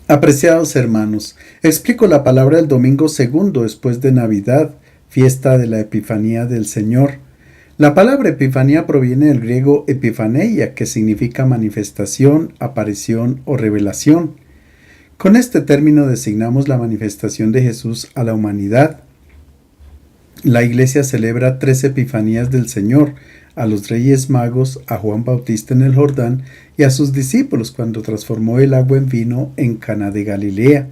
Apreciados hermanos, explico la palabra el domingo segundo después de Navidad, fiesta de la Epifanía del Señor. La palabra Epifanía proviene del griego epifaneia, que significa manifestación, aparición o revelación. Con este término designamos la manifestación de Jesús a la humanidad. La Iglesia celebra 3 Epifanías del Señor: a los Reyes Magos, a Juan Bautista en el Jordán y a sus discípulos cuando transformó el agua en vino en Caná de Galilea.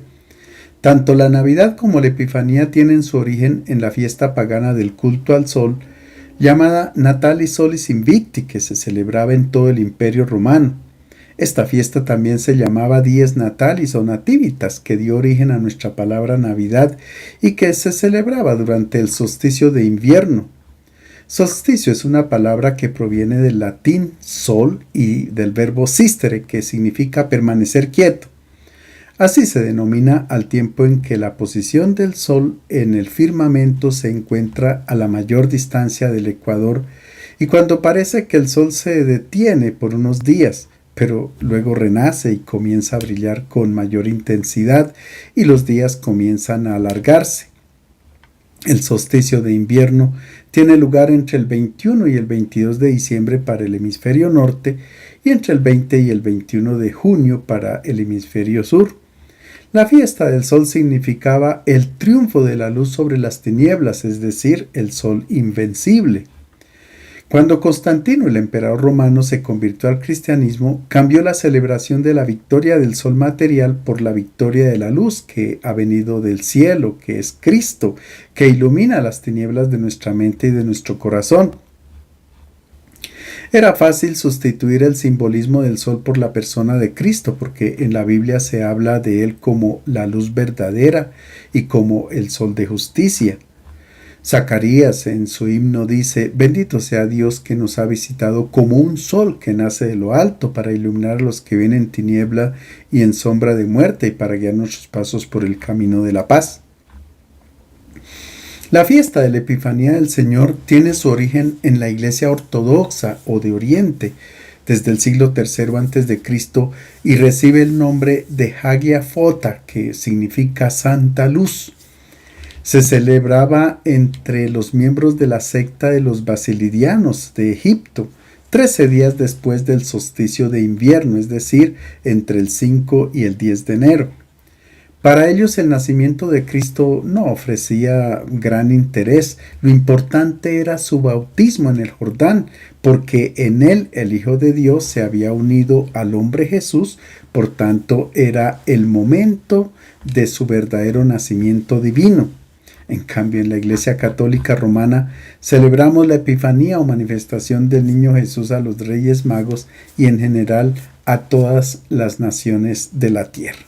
Tanto la Navidad como la Epifanía tienen su origen en la fiesta pagana del culto al sol, llamada Natalis Solis Invicti, que se celebraba en todo el Imperio Romano. Esta fiesta también se llamaba Dies Natalis o Nativitas, que dio origen a nuestra palabra Navidad y que se celebraba durante el solsticio de invierno. Solsticio es una palabra que proviene del latín sol y del verbo sistere, que significa permanecer quieto. Así se denomina al tiempo en que la posición del sol en el firmamento se encuentra a la mayor distancia del ecuador y cuando parece que el sol se detiene por unos días, pero luego renace y comienza a brillar con mayor intensidad y los días comienzan a alargarse. El solsticio de invierno tiene lugar entre el 21 y el 22 de diciembre para el hemisferio norte y entre el 20 y el 21 de junio para el hemisferio sur. La fiesta del sol significaba el triunfo de la luz sobre las tinieblas, es decir, el sol invencible. Cuando Constantino, el emperador romano, se convirtió al cristianismo, cambió la celebración de la victoria del sol material por la victoria de la luz que ha venido del cielo, que es Cristo, que ilumina las tinieblas de nuestra mente y de nuestro corazón. Era fácil sustituir el simbolismo del sol por la persona de Cristo, porque en la Biblia se habla de él como la luz verdadera y como el sol de justicia. Zacarías en su himno dice: bendito sea Dios que nos ha visitado como un sol que nace de lo alto para iluminar a los que viven en tiniebla y en sombra de muerte y para guiar nuestros pasos por el camino de la paz. La fiesta de la Epifanía del Señor tiene su origen en la Iglesia Ortodoxa o de Oriente desde el siglo III a.C. y recibe el nombre de Hagia Phota, que significa Santa Luz. Se celebraba entre los miembros de la secta de los Basilidianos de Egipto, 13 días después del solsticio de invierno, es decir, entre el 5 y el 10 de enero. Para ellos el nacimiento de Cristo no ofrecía gran interés, lo importante era su bautismo en el Jordán, porque en él el Hijo de Dios se había unido al hombre Jesús, por tanto era el momento de su verdadero nacimiento divino. En cambio, en la Iglesia Católica Romana celebramos la Epifanía o manifestación del Niño Jesús a los Reyes Magos y en general a todas las naciones de la tierra.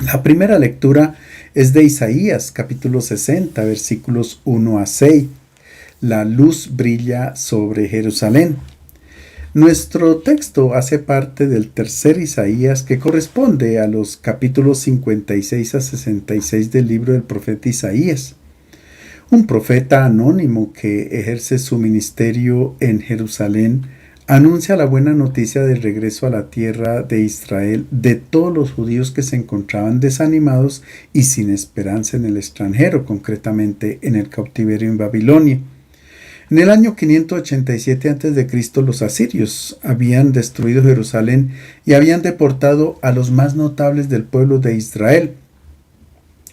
La primera lectura es de Isaías, capítulo 60, versículos 1 a 6. La luz brilla sobre Jerusalén. Nuestro texto hace parte del tercer Isaías, que corresponde a los capítulos 56 a 66 del libro del profeta Isaías. Un profeta anónimo que ejerce su ministerio en Jerusalén anuncia la buena noticia del regreso a la tierra de Israel de todos los judíos que se encontraban desanimados y sin esperanza en el extranjero, concretamente en el cautiverio en Babilonia. En el año 587 a.C. los asirios habían destruido Jerusalén y habían deportado a los más notables del pueblo de Israel.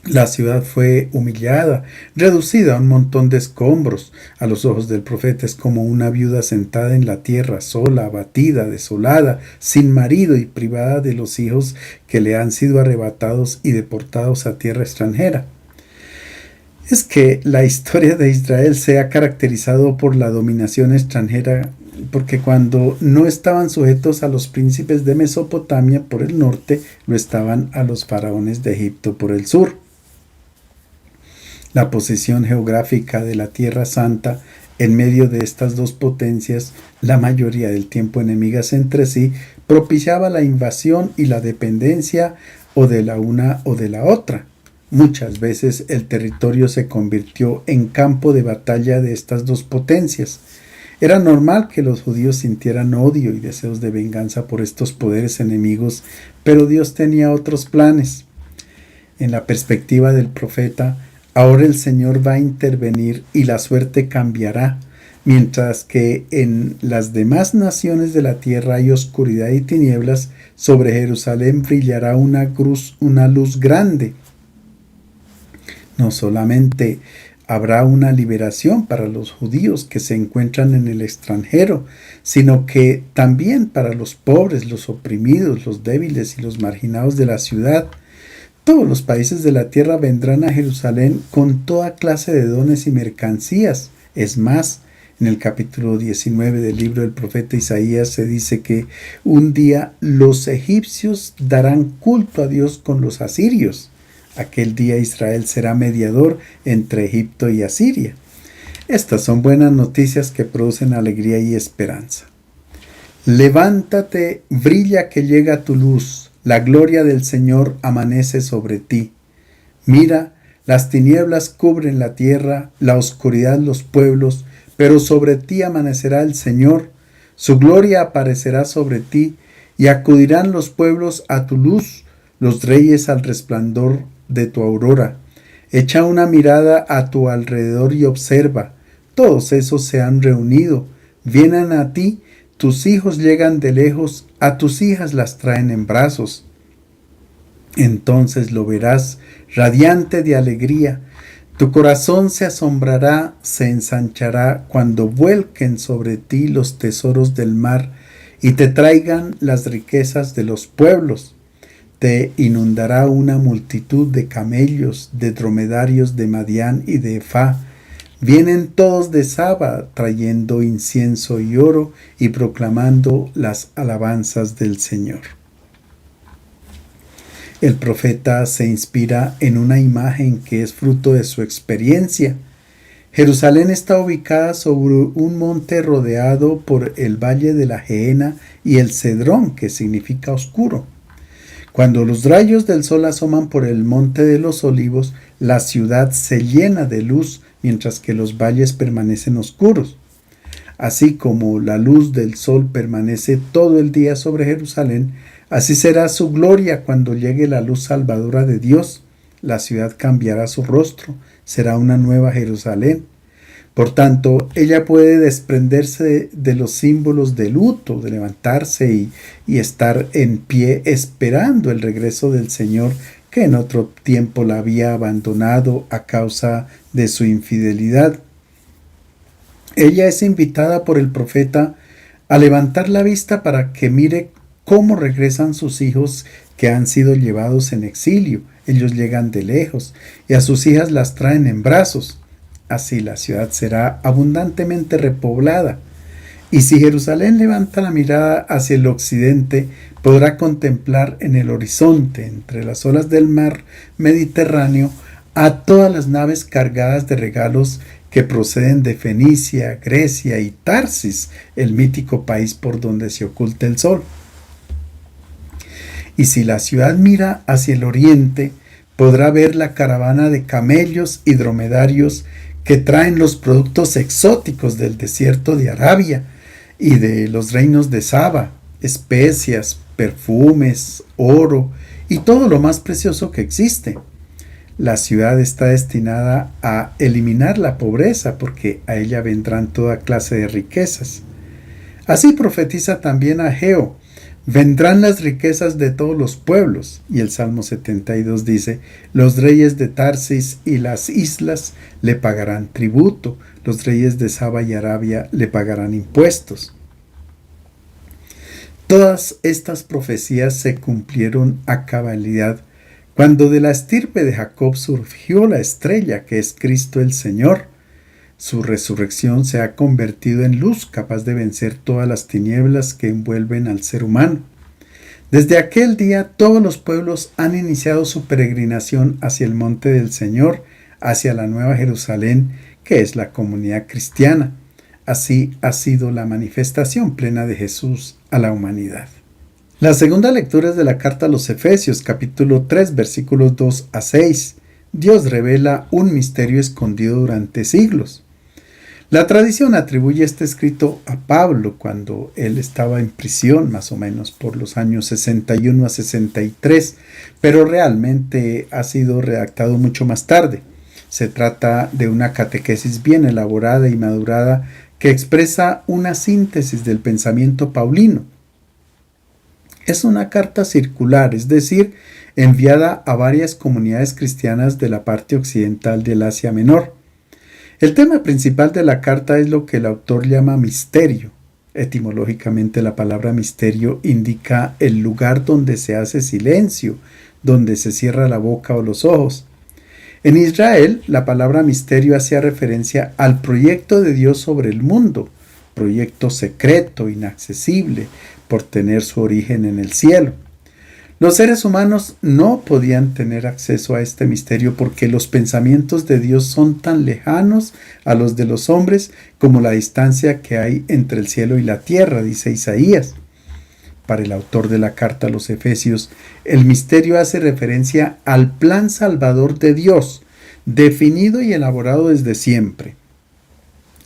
La ciudad fue humillada, reducida a un montón de escombros. A los ojos del profeta es como una viuda sentada en la tierra, sola, abatida, desolada, sin marido y privada de los hijos que le han sido arrebatados y deportados a tierra extranjera. Es que la historia de Israel se ha caracterizado por la dominación extranjera, porque cuando no estaban sujetos a los príncipes de Mesopotamia por el norte, lo estaban a los faraones de Egipto por el sur. La posición geográfica de la Tierra Santa en medio de estas dos potencias, la mayoría del tiempo enemigas entre sí, propiciaba la invasión y la dependencia o de la una o de la otra. Muchas veces el territorio se convirtió en campo de batalla de estas dos potencias. Era normal que los judíos sintieran odio y deseos de venganza por estos poderes enemigos, pero Dios tenía otros planes. En la perspectiva del profeta, ahora el Señor va a intervenir y la suerte cambiará. Mientras que en las demás naciones de la tierra hay oscuridad y tinieblas, sobre Jerusalén brillará una luz grande. No solamente habrá una liberación para los judíos que se encuentran en el extranjero, sino que también para los pobres, los oprimidos, los débiles y los marginados de la ciudad. Todos los países de la tierra vendrán a Jerusalén con toda clase de dones y mercancías. Es más, en el capítulo 19 del libro del profeta Isaías se dice que un día los egipcios darán culto a Dios con los asirios. Aquel día Israel será mediador entre Egipto y Asiria. Estas son buenas noticias que producen alegría y esperanza. Levántate, brilla que llega tu luz, la gloria del Señor amanece sobre ti. Mira, las tinieblas cubren la tierra, la oscuridad los pueblos, pero sobre ti amanecerá el Señor, su gloria aparecerá sobre ti, y acudirán los pueblos a tu luz, los reyes al resplandor de tu aurora. Echa una mirada a tu alrededor y observa, todos esos se han reunido, vienen a ti, tus hijos llegan de lejos, a tus hijas las traen en brazos. Entonces lo verás, radiante de alegría, tu corazón se asombrará, se ensanchará cuando vuelquen sobre ti los tesoros del mar y te traigan las riquezas de los pueblos. Te inundará una multitud de camellos, de dromedarios de Madián y de Efá. Vienen todos de Saba, trayendo incienso y oro y proclamando las alabanzas del Señor. El profeta se inspira en una imagen que es fruto de su experiencia. Jerusalén está ubicada sobre un monte rodeado por el valle de la Gehenna y el Cedrón, que significa oscuro. Cuando los rayos del sol asoman por el monte de los olivos, la ciudad se llena de luz, mientras que los valles permanecen oscuros. Así como la luz del sol permanece todo el día sobre Jerusalén, así será su gloria cuando llegue la luz salvadora de Dios. La ciudad cambiará su rostro, será una nueva Jerusalén. Por tanto, ella puede desprenderse de los símbolos de luto, de levantarse y estar en pie esperando el regreso del Señor, que en otro tiempo la había abandonado a causa de su infidelidad. Ella es invitada por el profeta a levantar la vista para que mire cómo regresan sus hijos que han sido llevados en exilio. Ellos llegan de lejos y a sus hijas las traen en brazos. Así la ciudad será abundantemente repoblada. Y si Jerusalén levanta la mirada hacia el occidente, podrá contemplar en el horizonte, entre las olas del mar Mediterráneo, a todas las naves cargadas de regalos que proceden de Fenicia, Grecia y Tarsis, el mítico país por donde se oculta el sol. Y si la ciudad mira hacia el oriente, podrá ver la caravana de camellos y dromedarios que traen los productos exóticos del desierto de Arabia y de los reinos de Saba, especias, perfumes, oro y todo lo más precioso que existe. La ciudad está destinada a eliminar la pobreza porque a ella vendrán toda clase de riquezas. Así profetiza también Ageo: vendrán las riquezas de todos los pueblos. Y el Salmo 72 dice: los reyes de Tarsis y las islas le pagarán tributo, los reyes de Saba y Arabia le pagarán impuestos. Todas estas profecías se cumplieron a cabalidad cuando de la estirpe de Jacob surgió la estrella que es Cristo el Señor. Su resurrección se ha convertido en luz capaz de vencer todas las tinieblas que envuelven al ser humano. Desde aquel día todos los pueblos han iniciado su peregrinación hacia el monte del Señor, hacia la Nueva Jerusalén, que es la comunidad cristiana. Así ha sido la manifestación plena de Jesús a la humanidad. La segunda lectura es de la carta a los Efesios, capítulo 3, versículos 2 a 6. Dios revela un misterio escondido durante siglos. La tradición atribuye este escrito a Pablo cuando él estaba en prisión, más o menos por los años 61 a 63, pero realmente ha sido redactado mucho más tarde. Se trata de una catequesis bien elaborada y madurada que expresa una síntesis del pensamiento paulino. Es una carta circular, es decir, enviada a varias comunidades cristianas de la parte occidental del Asia Menor. El tema principal de la carta es lo que el autor llama misterio. Etimológicamente, la palabra misterio indica el lugar donde se hace silencio, donde se cierra la boca o los ojos. En Israel, la palabra misterio hacía referencia al proyecto de Dios sobre el mundo, proyecto secreto, inaccesible, por tener su origen en el cielo. Los seres humanos no podían tener acceso a este misterio porque los pensamientos de Dios son tan lejanos a los de los hombres como la distancia que hay entre el cielo y la tierra, dice Isaías. Para el autor de la carta a los Efesios, el misterio hace referencia al plan salvador de Dios, definido y elaborado desde siempre,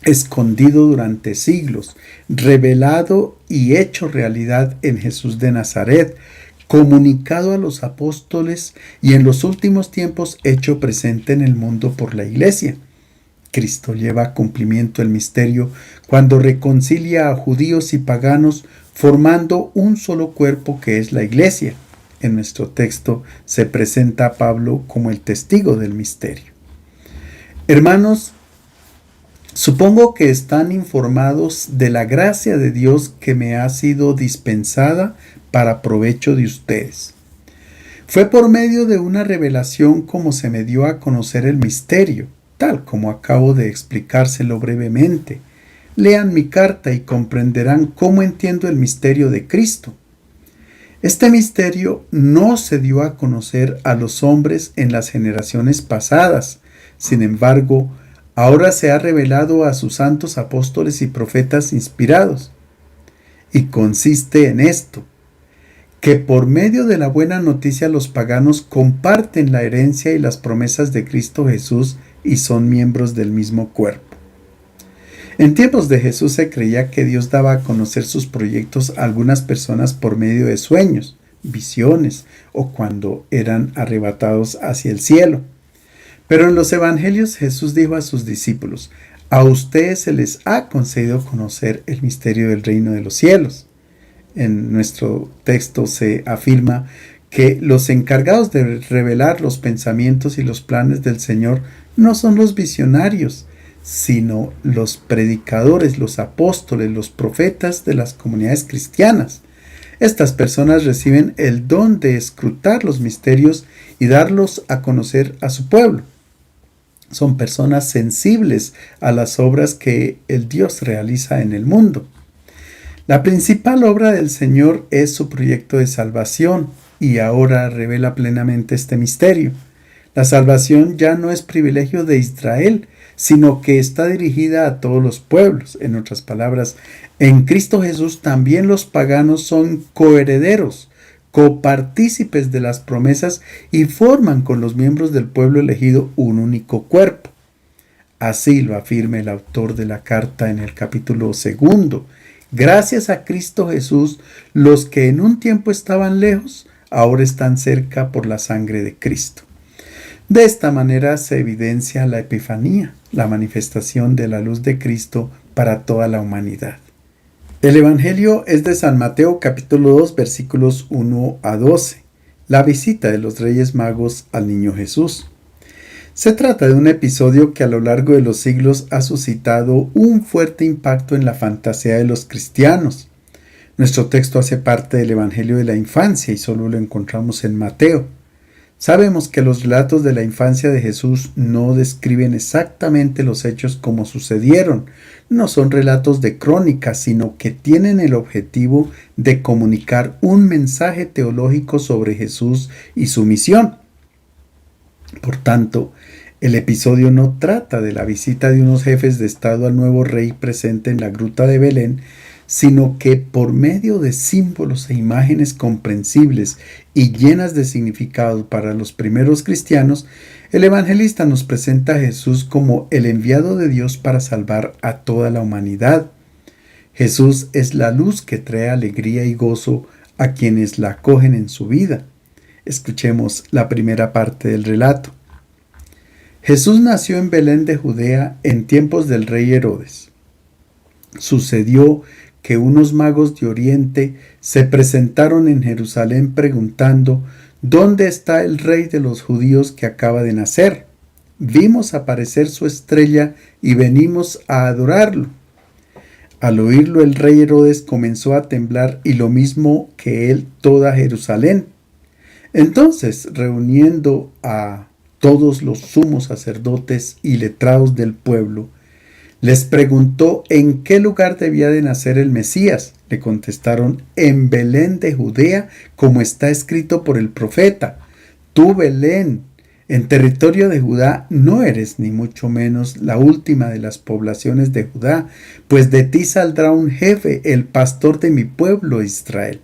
escondido durante siglos, revelado y hecho realidad en Jesús de Nazaret, comunicado a los apóstoles y en los últimos tiempos hecho presente en el mundo por la Iglesia. Cristo lleva a cumplimiento el misterio cuando reconcilia a judíos y paganos formando un solo cuerpo que es la Iglesia. En nuestro texto se presenta a Pablo como el testigo del misterio. Hermanos, supongo que están informados de la gracia de Dios que me ha sido dispensada para provecho de ustedes. Fue por medio de una revelación como se me dio a conocer el misterio, tal como acabo de explicárselo brevemente. Lean mi carta y comprenderán cómo entiendo el misterio de Cristo. Este misterio no se dio a conocer a los hombres en las generaciones pasadas. Sin embargo, ahora se ha revelado a sus santos apóstoles y profetas inspirados. Y consiste en esto: que por medio de la buena noticia los paganos comparten la herencia y las promesas de Cristo Jesús y son miembros del mismo cuerpo. En tiempos de Jesús se creía que Dios daba a conocer sus proyectos a algunas personas por medio de sueños, visiones o cuando eran arrebatados hacia el cielo. Pero en los evangelios Jesús dijo a sus discípulos: a ustedes se les ha concedido conocer el misterio del reino de los cielos. En nuestro texto se afirma que los encargados de revelar los pensamientos y los planes del Señor no son los visionarios, sino los predicadores, los apóstoles, los profetas de las comunidades cristianas. Estas personas reciben el don de escrutar los misterios y darlos a conocer a su pueblo. Son personas sensibles a las obras que el Dios realiza en el mundo. La principal obra del Señor es su proyecto de salvación y ahora revela plenamente este misterio. La salvación ya no es privilegio de Israel, sino que está dirigida a todos los pueblos. En otras palabras, en Cristo Jesús también los paganos son coherederos, copartícipes de las promesas y forman con los miembros del pueblo elegido un único cuerpo. Así lo afirma el autor de la carta en el capítulo 2. Gracias a Cristo Jesús, los que en un tiempo estaban lejos, ahora están cerca por la sangre de Cristo. De esta manera se evidencia la Epifanía, la manifestación de la luz de Cristo para toda la humanidad. El Evangelio es de San Mateo capítulo 2 versículos 1 a 12, la visita de los Reyes Magos al niño Jesús. Se trata de un episodio que a lo largo de los siglos ha suscitado un fuerte impacto en la fantasía de los cristianos. Nuestro texto hace parte del Evangelio de la infancia y solo lo encontramos en Mateo. Sabemos que los relatos de la infancia de Jesús no describen exactamente los hechos como sucedieron. No son relatos de crónica, sino que tienen el objetivo de comunicar un mensaje teológico sobre Jesús y su misión. Por tanto, el episodio no trata de la visita de unos jefes de estado al nuevo rey presente en la gruta de Belén, sino que por medio de símbolos e imágenes comprensibles y llenas de significado para los primeros cristianos, el evangelista nos presenta a Jesús como el enviado de Dios para salvar a toda la humanidad. Jesús es la luz que trae alegría y gozo a quienes la acogen en su vida. Escuchemos la primera parte del relato. Jesús nació en Belén de Judea en tiempos del rey Herodes. Sucedió que unos magos de Oriente se presentaron en Jerusalén preguntando: ¿Dónde está el rey de los judíos que acaba de nacer? Vimos aparecer su estrella y venimos a adorarlo. Al oírlo, el rey Herodes comenzó a temblar, y lo mismo que él toda Jerusalén. Entonces, reuniendo a todos los sumos sacerdotes y letrados del pueblo, les preguntó en qué lugar debía de nacer el Mesías. Le contestaron: en Belén de Judea, como está escrito por el profeta. Tú, Belén, en territorio de Judá, no eres ni mucho menos la última de las poblaciones de Judá, pues de ti saldrá un jefe, el pastor de mi pueblo Israel.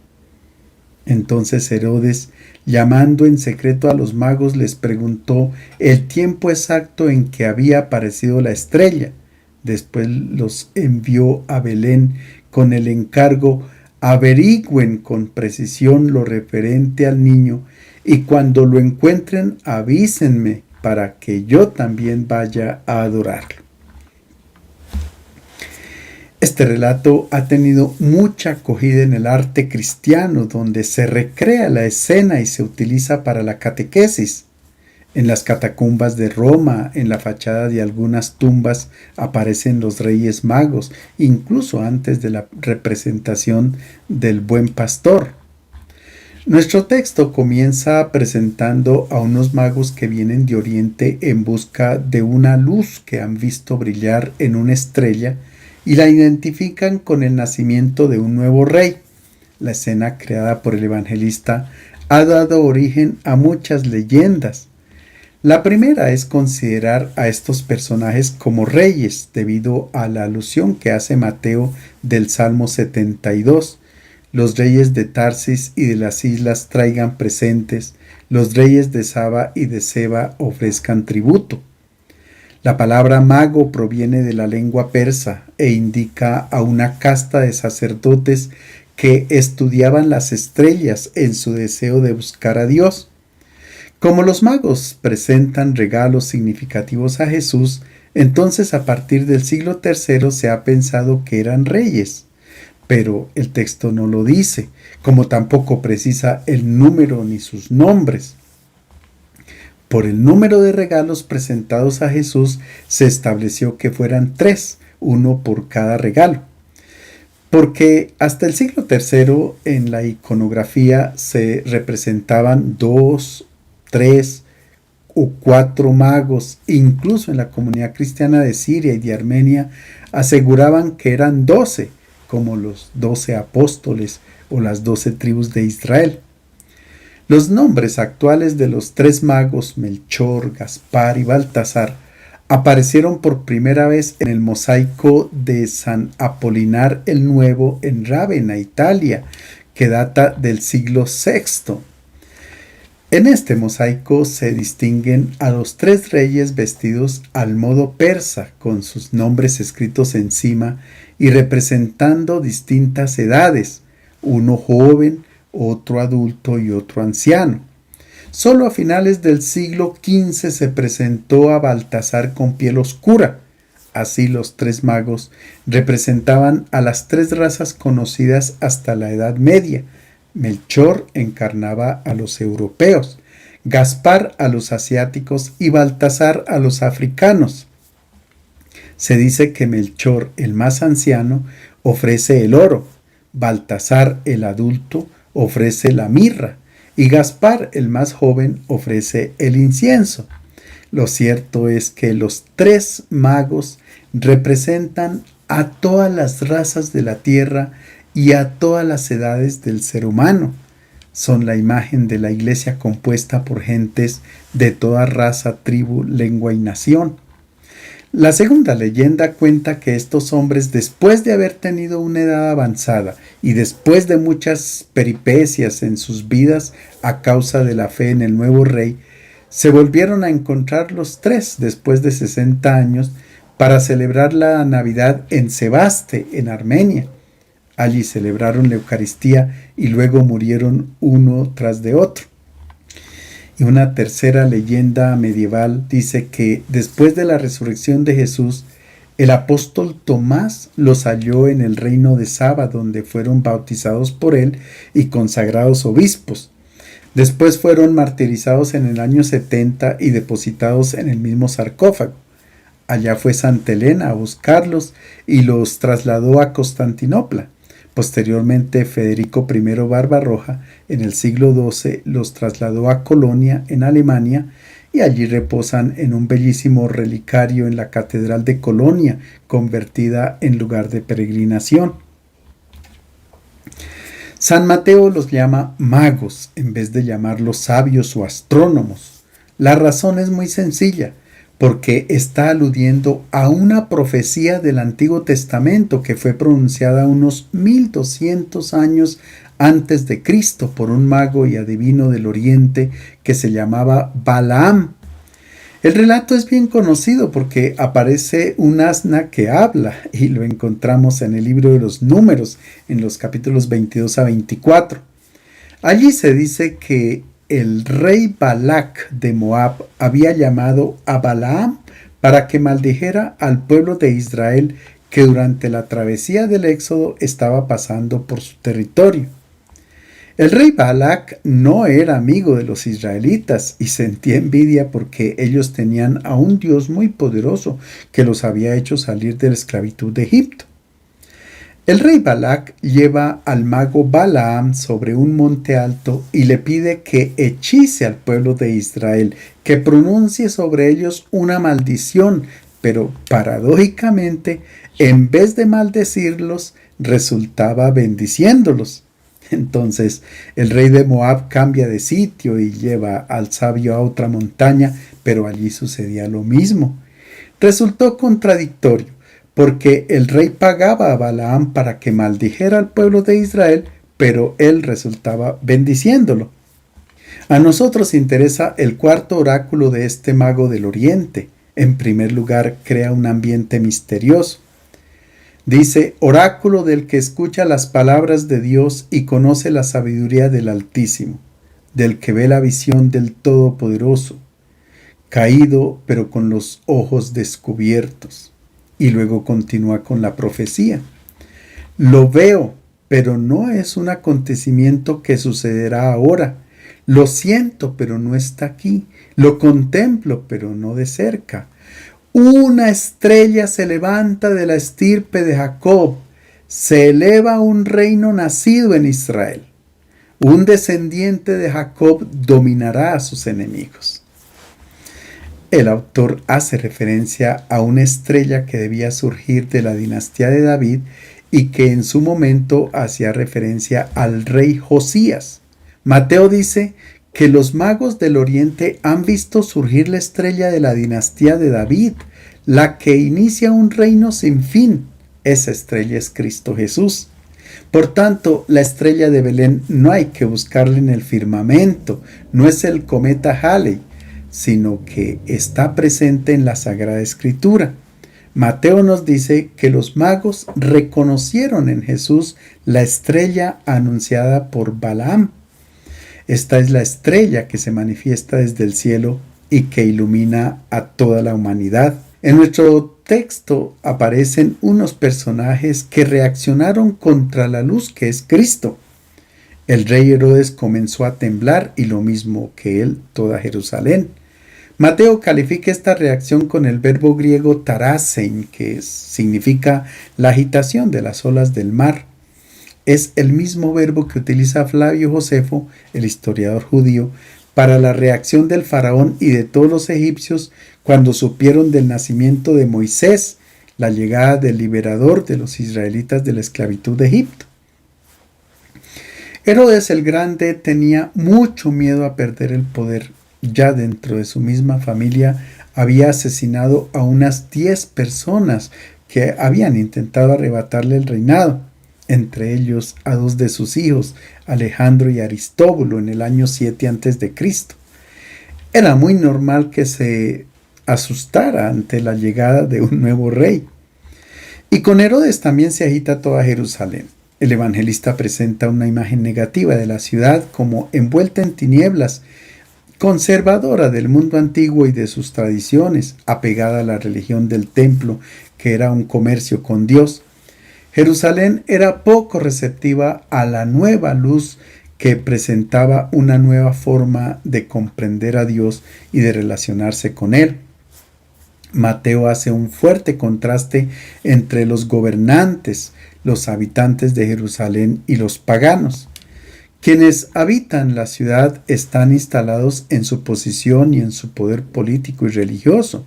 Entonces Herodes, llamando en secreto a los magos, les preguntó el tiempo exacto en que había aparecido la estrella. Después los envió a Belén con el encargo: averigüen con precisión lo referente al niño, y cuando lo encuentren avísenme para que yo también vaya a adorarlo. Este relato ha tenido mucha acogida en el arte cristiano, donde se recrea la escena y se utiliza para la catequesis. En las catacumbas de Roma, en la fachada de algunas tumbas, aparecen los Reyes Magos, incluso antes de la representación del Buen Pastor. Nuestro texto comienza presentando a unos magos que vienen de Oriente en busca de una luz que han visto brillar en una estrella, y la identifican con el nacimiento de un nuevo rey. La escena creada por el evangelista ha dado origen a muchas leyendas. La primera es considerar a estos personajes como reyes, debido a la alusión que hace Mateo del Salmo 72. Los reyes de Tarsis y de las islas traigan presentes, los reyes de Saba y de Seba ofrezcan tributo. La palabra mago proviene de la lengua persa e indica a una casta de sacerdotes que estudiaban las estrellas en su deseo de buscar a Dios. Como los magos presentan regalos significativos a Jesús, entonces a partir del siglo III se ha pensado que eran reyes, pero el texto no lo dice, como tampoco precisa el número ni sus nombres. Por el número de regalos presentados a Jesús se estableció que fueran 3, uno por cada regalo. Porque hasta el siglo III en la iconografía se representaban 2, 3 o 4 magos. Incluso en la comunidad cristiana de Siria y de Armenia aseguraban que eran 12, como los 12 apóstoles o las 12 tribus de Israel. Los nombres actuales de los 3 magos, Melchor, Gaspar y Baltasar, aparecieron por primera vez en el mosaico de San Apolinar el Nuevo en Rávena, Italia, que data del siglo VI. En este mosaico se distinguen a los 3 reyes vestidos al modo persa, con sus nombres escritos encima y representando distintas edades, uno joven, otro adulto y otro anciano. Solo a finales del siglo XV se presentó a Baltasar con piel oscura. Así los 3 magos representaban a las 3 razas conocidas hasta la Edad Media. Melchor encarnaba a los europeos, Gaspar a los asiáticos y Baltasar a los africanos. Se dice que Melchor, el más anciano, ofrece el oro, Baltasar, el adulto, ofrece la mirra, y Gaspar, el más joven, ofrece el incienso. Lo cierto es que los 3 magos representan a todas las razas de la tierra y a todas las edades del ser humano. Son la imagen de la iglesia compuesta por gentes de toda raza, tribu, lengua y nación. La segunda leyenda cuenta que estos hombres, después de haber tenido una edad avanzada y después de muchas peripecias en sus vidas a causa de la fe en el nuevo rey, se volvieron a encontrar los tres después de 60 años para celebrar la Navidad en Sebaste, en Armenia. Allí celebraron la Eucaristía y luego murieron uno tras de otro. Y una tercera leyenda medieval dice que después de la resurrección de Jesús, el apóstol Tomás los halló en el reino de Saba, donde fueron bautizados por él y consagrados obispos. Después fueron martirizados en el año 70 y depositados en el mismo sarcófago. Allá fue Santa Elena a buscarlos y los trasladó a Constantinopla. Posteriormente, Federico I Barbarroja, en el siglo XII, los trasladó a Colonia, en Alemania, y allí reposan en un bellísimo relicario en la Catedral de Colonia, convertida en lugar de peregrinación. San Mateo los llama magos, en vez de llamarlos sabios o astrónomos. La razón es muy sencilla, porque está aludiendo a una profecía del Antiguo Testamento que fue pronunciada unos 1200 años antes de Cristo por un mago y adivino del Oriente que se llamaba Balaam. El relato es bien conocido porque aparece un asna que habla y lo encontramos en el libro de los Números, en los capítulos 22 a 24. Allí se dice que el rey Balac de Moab había llamado a Balaam para que maldijera al pueblo de Israel que durante la travesía del Éxodo estaba pasando por su territorio. El rey Balac no era amigo de los israelitas y sentía envidia porque ellos tenían a un Dios muy poderoso que los había hecho salir de la esclavitud de Egipto. El rey Balac lleva al mago Balaam sobre un monte alto y le pide que hechice al pueblo de Israel, que pronuncie sobre ellos una maldición, pero paradójicamente, en vez de maldecirlos, resultaba bendiciéndolos. Entonces el rey de Moab cambia de sitio y lleva al sabio a otra montaña, pero allí sucedía lo mismo. Resultó contradictorio, porque el rey pagaba a Balaam para que maldijera al pueblo de Israel, pero él resultaba bendiciéndolo. A nosotros interesa el cuarto oráculo de este mago del Oriente. En primer lugar, crea un ambiente misterioso. Dice, oráculo del que escucha las palabras de Dios y conoce la sabiduría del Altísimo, del que ve la visión del Todopoderoso, caído pero con los ojos descubiertos. Y luego continúa con la profecía. Lo veo, pero no es un acontecimiento que sucederá ahora. Lo siento, pero no está aquí. Lo contemplo, pero no de cerca. Una estrella se levanta de la estirpe de Jacob. Se eleva un reino nacido en Israel. Un descendiente de Jacob dominará a sus enemigos. El autor hace referencia a una estrella que debía surgir de la dinastía de David y que en su momento hacía referencia al rey Josías. Mateo dice que los magos del Oriente han visto surgir la estrella de la dinastía de David, la que inicia un reino sin fin. Esa estrella es Cristo Jesús. Por tanto, la estrella de Belén no hay que buscarla en el firmamento, no es el cometa Halley, sino que está presente en la Sagrada Escritura. Mateo nos dice que los magos reconocieron en Jesús la estrella anunciada por Balaam. Esta es la estrella que se manifiesta desde el cielo y que ilumina a toda la humanidad. En nuestro texto aparecen unos personajes que reaccionaron contra la luz que es Cristo. El rey Herodes comenzó a temblar y lo mismo que él, toda Jerusalén. Mateo califica esta reacción con el verbo griego tarasein, que significa la agitación de las olas del mar. Es el mismo verbo que utiliza Flavio Josefo, el historiador judío, para la reacción del faraón y de todos los egipcios cuando supieron del nacimiento de Moisés, la llegada del liberador de los israelitas de la esclavitud de Egipto. Herodes el Grande tenía mucho miedo a perder el poder Ya dentro de su misma familia había asesinado a unas 10 personas que habían intentado arrebatarle el reinado, entre ellos a 2 de sus hijos, Alejandro y Aristóbulo, en el año 7 a.C. Era muy normal que se asustara ante la llegada de un nuevo rey. Y con Herodes también se agita toda Jerusalén. El evangelista presenta una imagen negativa de la ciudad como envuelta en tinieblas, conservadora del mundo antiguo y de sus tradiciones, apegada a la religión del templo, que era un comercio con Dios. Jerusalén era poco receptiva a la nueva luz que presentaba una nueva forma de comprender a Dios y de relacionarse con Él. Mateo hace un fuerte contraste entre los gobernantes, los habitantes de Jerusalén y los paganos. Quienes habitan la ciudad están instalados en su posición y en su poder político y religioso.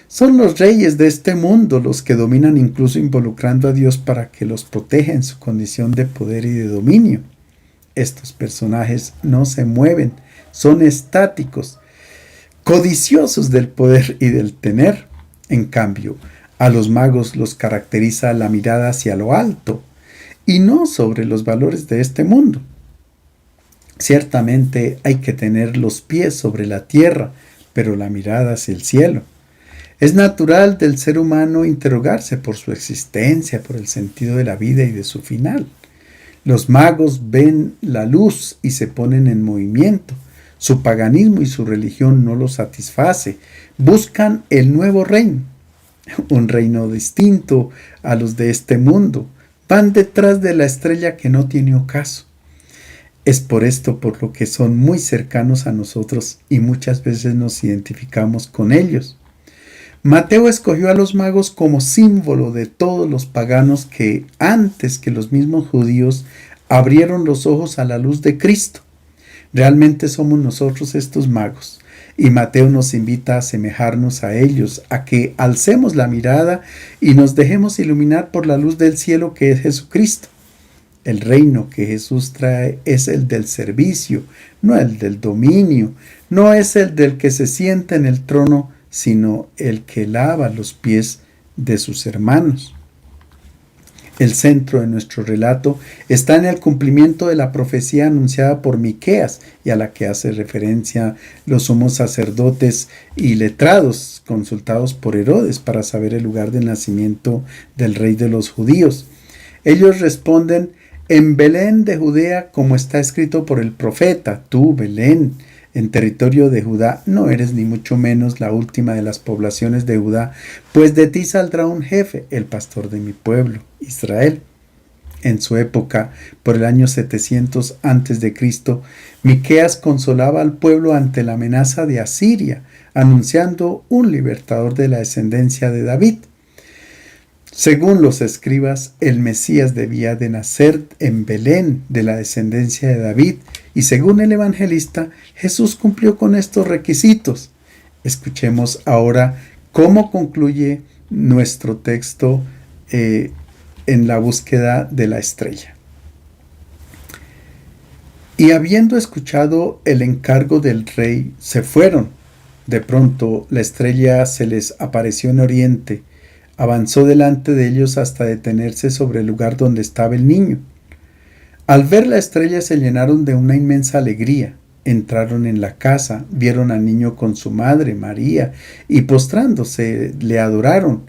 Son los reyes de este mundo los que dominan, incluso involucrando a Dios para que los proteja en su condición de poder y de dominio. Estos personajes no se mueven, son estáticos, codiciosos del poder y del tener. En cambio, a los magos los caracteriza la mirada hacia lo alto y no sobre los valores de este mundo. Ciertamente hay que tener los pies sobre la tierra, pero la mirada hacia el cielo. Es natural del ser humano interrogarse por su existencia, por el sentido de la vida y de su final. Los magos ven la luz y se ponen en movimiento. Su paganismo y su religión no los satisface. Buscan el nuevo reino, un reino distinto a los de este mundo. Van detrás de la estrella que no tiene ocaso. Es por esto por lo que son muy cercanos a nosotros y muchas veces nos identificamos con ellos. Mateo escogió a los magos como símbolo de todos los paganos que, antes que los mismos judíos, abrieron los ojos a la luz de Cristo. Realmente somos nosotros estos magos, y Mateo nos invita a asemejarnos a ellos, a que alcemos la mirada y nos dejemos iluminar por la luz del cielo que es Jesucristo. El reino que Jesús trae es el del servicio, no el del dominio, no es el del que se sienta en el trono, sino el que lava los pies de sus hermanos. El centro de nuestro relato está en el cumplimiento de la profecía anunciada por Miqueas y a la que hace referencia los sumos sacerdotes y letrados consultados por Herodes para saber el lugar de nacimiento del rey de los judíos. Ellos responden: en Belén de Judea, como está escrito por el profeta, tú, Belén, en territorio de Judá, no eres ni mucho menos la última de las poblaciones de Judá, pues de ti saldrá un jefe, el pastor de mi pueblo, Israel. En su época, por el año 700 a.C., Miqueas consolaba al pueblo ante la amenaza de Asiria, anunciando un libertador de la descendencia de David. Según los escribas, el Mesías debía de nacer en Belén, de la descendencia de David, y según el evangelista, Jesús cumplió con estos requisitos. Escuchemos ahora cómo concluye nuestro texto en la búsqueda de la estrella. Y habiendo escuchado el encargo del rey, se fueron. De pronto la estrella se les apareció en oriente. Avanzó delante de ellos hasta detenerse sobre el lugar donde estaba el niño. Al ver la estrella se llenaron de una inmensa alegría. Entraron en la casa, vieron al niño con su madre, María, y postrándose le adoraron.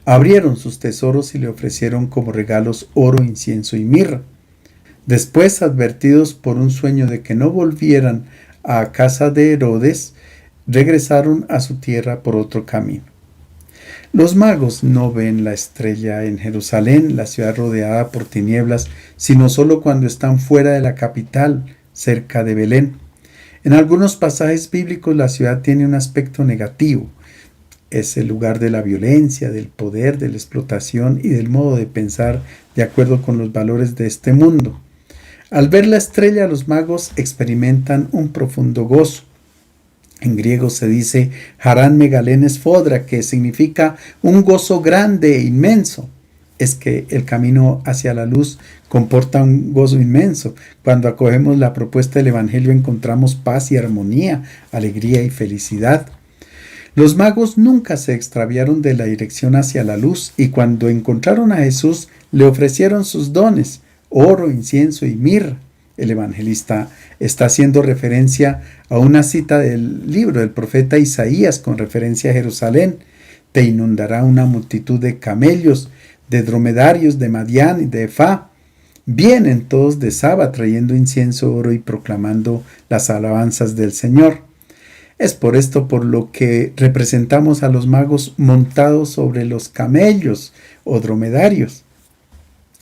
Abrieron sus tesoros y le ofrecieron como regalos oro, incienso y mirra. Después, advertidos por un sueño de que no volvieran a casa de Herodes, regresaron a su tierra por otro camino. Los magos no ven la estrella en Jerusalén, la ciudad rodeada por tinieblas, sino solo cuando están fuera de la capital, cerca de Belén. En algunos pasajes bíblicos la ciudad tiene un aspecto negativo. Es el lugar de la violencia, del poder, de la explotación y del modo de pensar de acuerdo con los valores de este mundo. Al ver la estrella, los magos experimentan un profundo gozo. En griego se dice Harán Megalenes Fodra, que significa un gozo grande e inmenso. es que el camino hacia la luz comporta un gozo inmenso. Cuando acogemos la propuesta del Evangelio encontramos paz y armonía, alegría y felicidad. Los magos nunca se extraviaron de la dirección hacia la luz y cuando encontraron a Jesús le ofrecieron sus dones, oro, incienso y mirra. El evangelista está haciendo referencia a una cita del libro del profeta Isaías con referencia a Jerusalén. Te inundará una multitud de camellos, de dromedarios, de Madián y de Efá. Vienen todos de Saba trayendo incienso, oro y proclamando las alabanzas del Señor. Es por esto por lo que representamos a los magos montados sobre los camellos o dromedarios.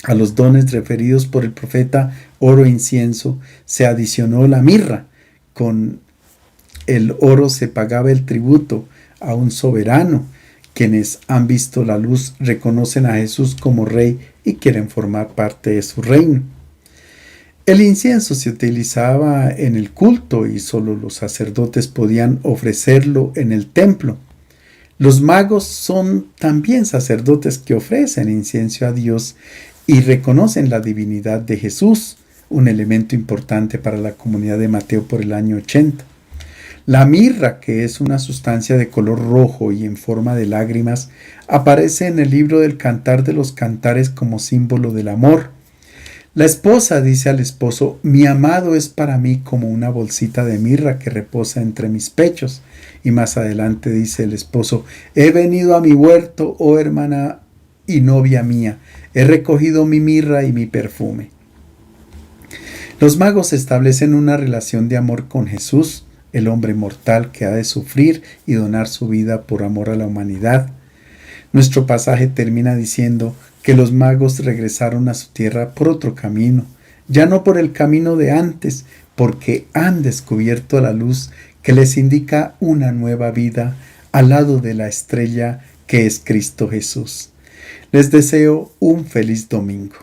A los dones referidos por el profeta, oro e incienso, se adicionó la mirra. Con el oro se pagaba el tributo a un soberano. Quienes han visto la luz reconocen a Jesús como Rey y quieren formar parte de su reino. El incienso se utilizaba en el culto y solo los sacerdotes podían ofrecerlo en el templo. Los magos son también sacerdotes que ofrecen incienso a Dios y reconocen la divinidad de Jesús, un elemento importante para la comunidad de Mateo por el año 80. La mirra, que es una sustancia de color rojo y en forma de lágrimas, aparece en el libro del Cantar de los Cantares como símbolo del amor. La esposa dice al esposo: mi amado es para mí como una bolsita de mirra que reposa entre mis pechos. Y más adelante dice el esposo: he venido a mi huerto, oh hermana y novia mía, he recogido mi mirra y mi perfume. Los magos establecen una relación de amor con Jesús, el hombre mortal que ha de sufrir y donar su vida por amor a la humanidad. Nuestro pasaje termina diciendo que los magos regresaron a su tierra por otro camino, ya no por el camino de antes, porque han descubierto la luz que les indica una nueva vida al lado de la estrella que es Cristo Jesús. Les deseo un feliz domingo.